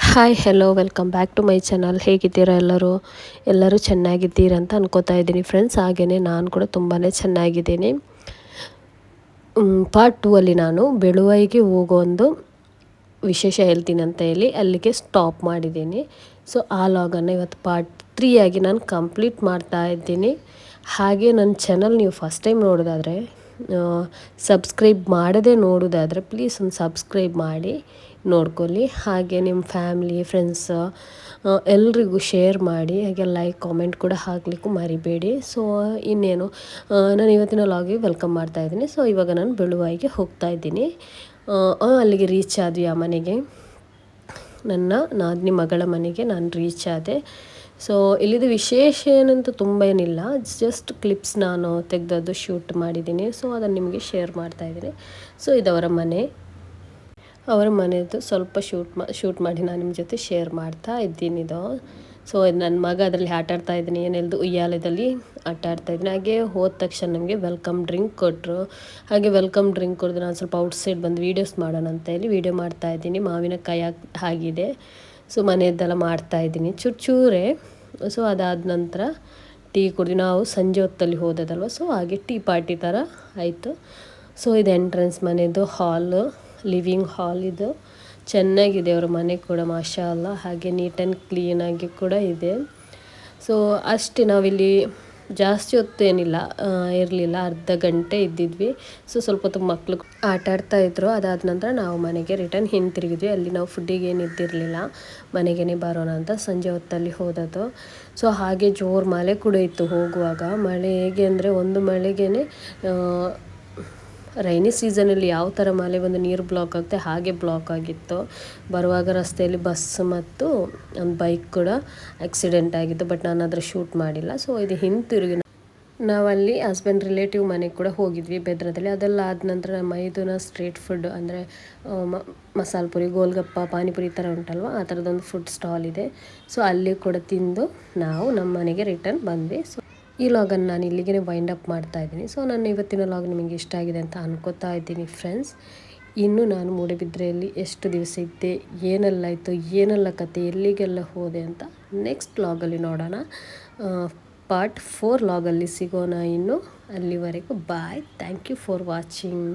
Hi hello welcome back to my channel. ಹೇಗಿದ್ದೀರಾ ಎಲ್ಲರೂ ಚೆನ್ನಾಗಿದ್ದೀರಾ ಅಂತ ಅನ್ಕೋತಾ ಇದ್ದೀನಿ ಫ್ರೆಂಡ್ಸ್. ಹಾಗೆಯೇ ನಾನು ಕೂಡ ತುಂಬಾ ಚೆನ್ನಾಗಿದ್ದೀನಿ. ಪಾರ್ಟ್ 2 ಅಲ್ಲಿ ನಾನು ಬೆಳುವೈಗೆ ಹೋಗೋ ಒಂದು ವಿಶೇಷ ಹೇಳ್ತೀನಿ ಅಂತ ಹೇಳಿ ಅಲ್ಲಿಗೆ ಸ್ಟಾಪ್ ಮಾಡಿದ್ದೀನಿ. ಸೊ ಆ ಲಾಗನ್ನು ಇವತ್ತು ಪಾರ್ಟ್ 3 ಆಗಿ ನಾನು ಕಂಪ್ಲೀಟ್ ಮಾಡ್ತಾ ಇದ್ದೀನಿ. ಹಾಗೆ ನನ್ನ ಚಾನಲ್ ನೀವು ಫಸ್ಟ್ ಟೈಮ್ ನೋಡೋದಾದರೆ, ಸಬ್ಸ್ಕ್ರೈಬ್ ಮಾಡದೇ ನೋಡೋದಾದರೆ ಪ್ಲೀಸ್ ಒಂದು ಸಬ್ಸ್ಕ್ರೈಬ್ ಮಾಡಿ ನೋಡ್ಕೊಳ್ಳಿ. ಹಾಗೆ ನಿಮ್ಮ ಫ್ಯಾಮಿಲಿ ಫ್ರೆಂಡ್ಸ್ ಎಲ್ರಿಗೂ ಶೇರ್ ಮಾಡಿ, ಹಾಗೆ ಲೈಕ್ ಕಾಮೆಂಟ್ ಕೂಡ ಹಾಕಲಿಕ್ಕೂ ಮರಿಬೇಡಿ. ಸೊ ಇನ್ನೇನು, ನಾನು ಇವತ್ತಿನ ಲಾಗಿಗೆ ವೆಲ್ಕಮ್ ಮಾಡ್ತಾ ಇದ್ದೀನಿ. ಸೊ ಇವಾಗ ನಾನು ಬೆಳುವಾಯಿಗೆ ಹೋಗ್ತಾ ಇದ್ದೀನಿ. ಅಲ್ಲಿಗೆ ರೀಚ್ ಆದ್ವಿ. ಆ ಮನೆಗೆ, ನನ್ನ ನಾದಿನಿ ಮಗಳ ಮನೆಗೆ ನಾನು ರೀಚ್ ಆದೆ. ಸೊ ಇಲ್ಲಿದು ವಿಶೇಷ ಏನಂತೂ ತುಂಬ ಏನಿಲ್ಲ, ಜಸ್ಟ್ ಕ್ಲಿಪ್ಸ್ ನಾನು ತೆಗೆದದ್ದು ಶೂಟ್ ಮಾಡಿದ್ದೀನಿ. ಸೊ ಅದನ್ನು ನಿಮಗೆ ಶೇರ್ ಮಾಡ್ತಾ ಇದ್ದೀನಿ. ಸೊ ಇದವರ ಮನೆ, ಅವರ ಮನೆಯದು ಸ್ವಲ್ಪ ಶೂಟ್ ಮಾಡಿ ನಾನು ನಿಮ್ಮ ಜೊತೆ ಶೇರ್ ಮಾಡ್ತಾ ಇದ್ದೀನಿ. ಇದು ಸೊ ನನ್ನ ಮಗ ಅದರಲ್ಲಿ ಆಟಾಡ್ತಾ ಇದ್ದೀನಿ, ಏನೆಲ್ದು ಉಯ್ಯಾಲದಲ್ಲಿ ಆಟಾಡ್ತಾಯಿದ್ದೀನಿ. ಹಾಗೆ ಹೋದ ತಕ್ಷಣ ನಮಗೆ ವೆಲ್ಕಮ್ ಡ್ರಿಂಕ್ ಕೊಟ್ಟರು. ಹಾಗೆ ವೆಲ್ಕಮ್ ಡ್ರಿಂಕ್ ಕೊಡಿದ್ರೆ ನಾನು ಸ್ವಲ್ಪ ಔಟ್ಸೈಡ್ ಬಂದು ವೀಡಿಯೋಸ್ ಮಾಡೋಣ ಅಂತ ಹೇಳಿ ವೀಡಿಯೋ ಮಾಡ್ತಾಯಿದ್ದೀನಿ. ಮಾವಿನಕಾಯಿ ಆಗಿದೆ. ಸೊ ಮನೆಯದ್ದೆಲ್ಲ ಮಾಡ್ತಾಯಿದ್ದೀನಿ ಚೂರೇ. ಸೊ ಅದಾದ ನಂತರ ಟೀ ಕುಡಿದು ನಾವು ಸಂಜೆ ಹೊತ್ತಲ್ಲಿ ಹೋದದಲ್ವ, ಸೊ ಹಾಗೆ ಟೀ ಪಾರ್ಟಿ ಥರ ಆಯಿತು. ಸೊ ಇದು ಎಂಟ್ರೆನ್ಸ್ ಮನೆಯದು ಹಾಲು, ಲಿವಿಂಗ್ ಹಾಲ್. ಇದು ಚೆನ್ನಾಗಿದೆ ಅವರ ಮನೆ ಕೂಡ, ಮಾಷಾ ಅಲ್ಲ. ಹಾಗೆ ನೀಟ್ ಆ್ಯಂಡ್ ಕ್ಲೀನಾಗಿ ಕೂಡ ಇದೆ. ಸೊ ಅಷ್ಟೇ, ನಾವಿಲ್ಲಿ ಜಾಸ್ತಿ ಹೊತ್ತೇನಿಲ್ಲ ಇರಲಿಲ್ಲ, ಅರ್ಧ ಗಂಟೆ ಇದ್ದಿದ್ವಿ. ಸೊ ಸ್ವಲ್ಪ ಹೊತ್ತು ಮಕ್ಕಳು ಆಟ ಆಡ್ತಾಯಿದ್ರು. ಅದಾದ ನಂತರ ನಾವು ಮನೆಗೆ ರಿಟರ್ನ್ ಹಿಂತಿರುಗಿದ್ವಿ. ಅಲ್ಲಿ ನಾವು ಫುಡ್ಡಿಗೆ ಏನು ಇದ್ದಿರಲಿಲ್ಲ, ಮನೆಗೇ ಬರೋಣ ಅಂತ ಸಂಜೆ ಹೊತ್ತಲ್ಲಿ ಹೋದದ್ದು. ಸೊ ಹಾಗೆ ಜೋರು ಮಳೆ ಕೂಡ ಇತ್ತು ಹೋಗುವಾಗ. ಮಳೆ ಹೇಗೆ ಅಂದರೆ, ಒಂದು ಮಳೆಗೇ ರೈನಿ ಸೀಸನಲ್ಲಿ ಯಾವ ಥರ ಮಳೆ ಬಂದು ನೀರು ಬ್ಲಾಕ್ ಆಗುತ್ತೆ ಹಾಗೆ ಬ್ಲಾಕ್ ಆಗಿತ್ತು. ಬರುವಾಗ ರಸ್ತೆಯಲ್ಲಿ ಬಸ್ ಮತ್ತು ಒಂದು ಬೈಕ್ ಕೂಡ ಆಕ್ಸಿಡೆಂಟ್ ಆಗಿತ್ತು. ಬಟ್ ನಾನು ಅದರ ಶೂಟ್ ಮಾಡಿಲ್ಲ. ಸೊ ಇದು ಹಿಂತಿರುಗಿ ನಾವಲ್ಲಿ ಹಸ್ಬೆಂಡ್ ರಿಲೇಟಿವ್ ಮನೆಗೆ ಕೂಡ ಹೋಗಿದ್ವಿ ಬೆದ್ರದಲ್ಲಿ. ಅದೆಲ್ಲ ಆದ ನಂತರ ನಮ್ಮ ಮೈದುನ ಸ್ಟ್ರೀಟ್ ಫುಡ್ ಅಂದರೆ ಮಸಾಲೆ ಪುರಿ, ಗೋಲ್ಗಪ್ಪ, ಪಾನಿಪುರಿ ಈ ಥರ ಉಂಟಲ್ವ, ಆ ಥರದೊಂದು ಫುಡ್ ಸ್ಟಾಲ್ ಇದೆ. ಸೊ ಅಲ್ಲಿ ಕೂಡ ತಿಂದು ನಾವು ನಮ್ಮ ಮನೆಗೆ ರಿಟರ್ನ್ ಬಂದ್ವಿ. ಸೊ ಈ ಲಾಗನ್ನು ನಾನು ಇಲ್ಲಿಗೆ ವೈಂಡ್ ಅಪ್ ಮಾಡ್ತಾ ಇದ್ದೀನಿ. ಸೊ ನನ್ನ ಇವತ್ತಿನ ಲಾಗ್ ನಿಮಗೆ ಇಷ್ಟ ಆಗಿದೆ ಅಂತ ಅನ್ಕೋತಾ ಇದ್ದೀನಿ ಫ್ರೆಂಡ್ಸ್. ಇನ್ನು ನಾನು ಮೂಡುಬಿದ್ರೆಯಲ್ಲಿ ಎಷ್ಟು ದಿವಸ ಇದ್ದೆ, ಏನೆಲ್ಲ ಇತ್ತು, ಏನೆಲ್ಲ ಕತೆ, ಎಲ್ಲಿಗೆಲ್ಲ ಹೋದೆ ಅಂತ ನೆಕ್ಸ್ಟ್ ಲಾಗಲ್ಲಿ ನೋಡೋಣ. ಪಾರ್ಟ್ 4 ಲಾಗಲ್ಲಿ ಸಿಗೋಣ ಇನ್ನು. ಅಲ್ಲಿವರೆಗೂ bye. Thank you for watching.